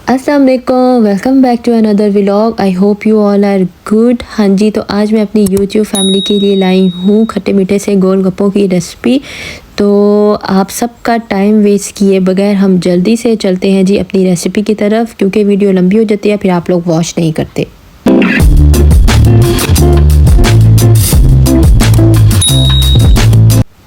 अस्सलाम वालेकुम, welcome back to another vlog. I hope you all are good. हाँ जी, तो आज मैं अपनी यूट्यूब फैमिली के लिए लाई हूँ खट्टे मीठे से गोलगप्पों की रेसिपी। तो आप सबका टाइम वेस्ट किए बगैर हम जल्दी से चलते हैं जी अपनी रेसिपी की तरफ, क्योंकि वीडियो लंबी हो जाती है फिर आप लोग वॉच नहीं करते।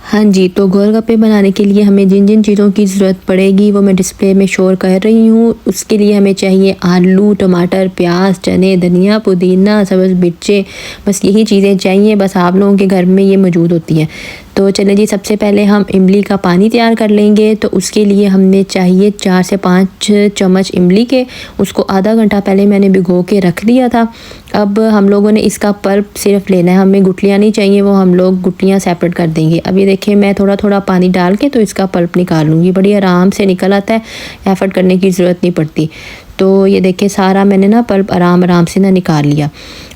हाँ जी, तो गोलगप्पे बनाने के लिए हमें जिन जिन चीज़ों की ज़रूरत पड़ेगी वो मैं डिस्प्ले में शो कर रही हूँ। उसके लिए हमें चाहिए आलू, टमाटर, प्याज, चने, धनिया, पुदीना, सब्ज़ मिर्चें। बस यही चीज़ें चाहिए, बस आप लोगों के घर में ये मौजूद होती हैं। तो चलें जी, सबसे पहले हम इमली का पानी तैयार कर लेंगे। तो उसके लिए हमें चाहिए 4 से 5 चम्मच इमली के। उसको आधा घंटा पहले मैंने भिगो के रख दिया था। अब हम लोगों ने इसका पल्प सिर्फ लेना है, हमें गुठलियाँ नहीं चाहिए, वो हम लोग गुठलियाँ सेपरेट कर देंगे। अब ये देखिए, मैं थोड़ा थोड़ा पानी डाल के तो इसका पल्प निकाल लूँगी। बड़ी आराम से निकल आता है, एफर्ट करने की ज़रूरत नहीं पड़ती। तो ये देखिए, सारा मैंने ना पल्प आराम आराम से ना निकाल लिया।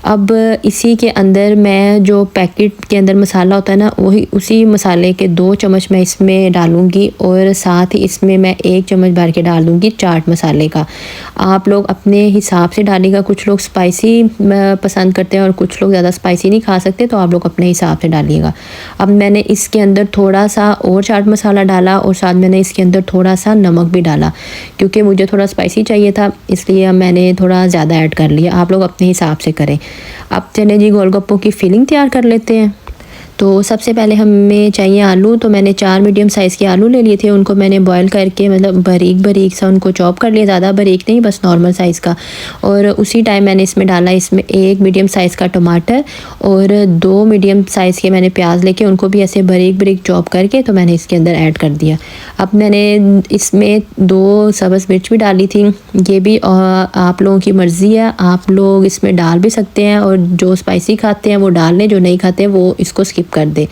अब इसी के अंदर मैं जो पैकेट के अंदर मसाला होता है ना, वही उसी मसाले के 2 चम्मच मैं इसमें डालूँगी और साथ ही इसमें मैं 1 चम्मच भर के डाल दूँगी चाट मसाले का। आप लोग अपने हिसाब से डालिएगा। कुछ लोग स्पाइसी पसंद करते हैं और कुछ लोग ज़्यादा स्पाइसी नहीं खा सकते, तो आप लोग अपने हिसाब से डालिएगा। अब मैंने इसके अंदर थोड़ा सा और चाट मसाला डाला और साथ मैंने इसके अंदर थोड़ा सा नमक भी डाला, क्योंकि मुझे थोड़ा स्पाइसी चाहिए था, इसलिए मैंने थोड़ा ज़्यादा ऐड कर लिया। आप लोग अपने हिसाब से करें। अब चलें जी, गोलगप्पों की फिलिंग तैयार कर लेते हैं। तो सबसे पहले हमें चाहिए आलू। तो मैंने 4 मीडियम साइज़ के आलू ले लिए थे। उनको मैंने बॉईल करके मतलब बारीक बारीक सा उनको चॉप कर लिया, ज़्यादा बारीक नहीं, बस नॉर्मल साइज़ का। और उसी टाइम मैंने इसमें डाला 1 मीडियम साइज़ का टमाटर और 2 मीडियम साइज़ के मैंने प्याज लेके उनको भी ऐसे बारीक बारीक चॉप करके तो मैंने इसके अंदर ऐड कर दिया। अब मैंने इसमें 2 सब्ज़ मिर्च भी डाली थी। ये भी आप लोगों की मर्ज़ी है, आप लोग इसमें डाल भी सकते हैं, और जो स्पाइसी खाते हैं वो डाल लें, जो नहीं खाते वो इसको स्किप कर दे।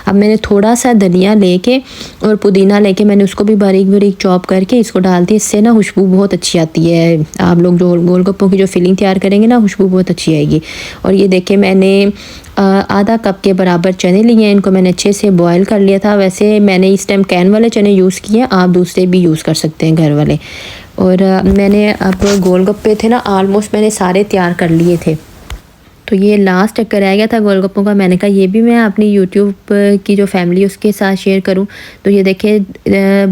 अब मैंने थोड़ा सा धनिया लेके और पुदीना लेके मैंने उसको भी बारीक बारीक चॉप करके इसको डाल दी। इससे ना खुशबू बहुत अच्छी आती है। आप लोग जो गोलगप्पों की जो फिलिंग तैयार करेंगे ना, खुशबू बहुत अच्छी आएगी। और ये देखें, मैंने आधा कप के बराबर चने लिए हैं। इनको मैंने अच्छे से बॉयल कर लिया था। वैसे मैंने इस टाइम कैन वाले चने यूज़ किए, आप दूसरे भी यूज़ कर सकते हैं, घर वाले। और मैंने अब गोलगप्पे थे ना, ऑलमोस्ट मैंने सारे तैयार कर लिए थे। तो ये लास्ट चक्कर रह गया था गोलगप्पों का। मैंने कहा ये भी मैं अपनी यूट्यूब की जो फैमिली उसके साथ शेयर करूं। तो ये देखिए,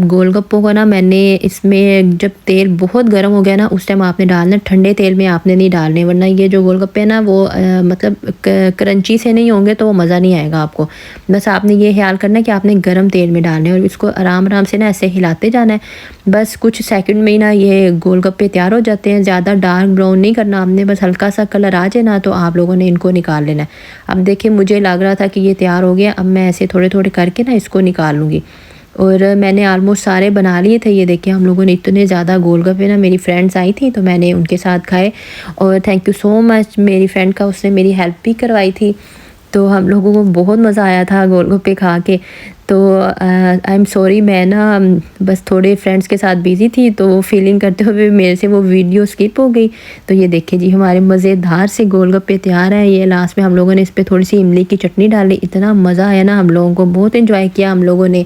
गोलगप्पों का ना मैंने इसमें जब तेल बहुत गर्म हो गया ना, उस टाइम आपने डालना, ठंडे तेल में आपने नहीं डालने, वरना ये जो गोलगप्पे ना वो मतलब क्रंची से नहीं होंगे तो वो मज़ा नहीं आएगा आपको। बस आपने ये ख्याल करना है कि आपने गर्म तेल में डालने और इसको आराम आराम से ना ऐसे हिलाते जाना है। बस कुछ सेकंड में ही ना ये गोलगप्पे तैयार हो जाते हैं। ज़्यादा डार्क ब्राउन नहीं करना आपने, बस हल्का सा कलर आ जाए ना तो आप लोगों ने इनको निकाल लेना है। अब देखिए, मुझे लग रहा था कि ये तैयार हो गया। अब मैं ऐसे थोड़े थोड़े करके ना इसको निकाल लूँगी। और मैंने ऑलमोस्ट सारे बना लिए थे। ये देखिए, हम लोगों ने इतने ज़्यादा गोलगप्पे ना, मेरी फ्रेंड्स आई थी तो मैंने उनके साथ खाए। और थैंक यू सो मच मेरी फ्रेंड का, उसने मेरी हेल्प भी करवाई थी। तो हम लोगों को बहुत मज़ा आया था गोलगप्पे खा के। तो आई एम सॉरी, मैं ना बस थोड़े फ्रेंड्स के साथ बिज़ी थी, तो फीलिंग करते हुए मेरे से वो वीडियो स्किप हो गई। तो ये देखिए जी, हमारे मज़ेदार से गोलगप्पे तैयार हैं। ये लास्ट में हम लोगों ने इस पर थोड़ी सी इमली की चटनी डाली। इतना मज़ा आया ना, हम लोगों को बहुत इन्जॉय किया हम लोगों ने।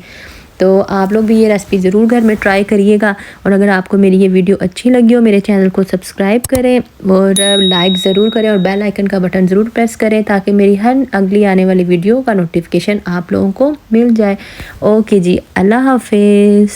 तो आप लोग भी ये रेसिपी ज़रूर घर में ट्राई करिएगा। और अगर आपको मेरी ये वीडियो अच्छी लगी हो, मेरे चैनल को सब्सक्राइब करें और लाइक ज़रूर करें और बेल आइकन का बटन ज़रूर प्रेस करें, ताकि मेरी हर अगली आने वाली वीडियो का नोटिफिकेशन आप लोगों को मिल जाए। ओके जी, अल्लाह हाफिज़।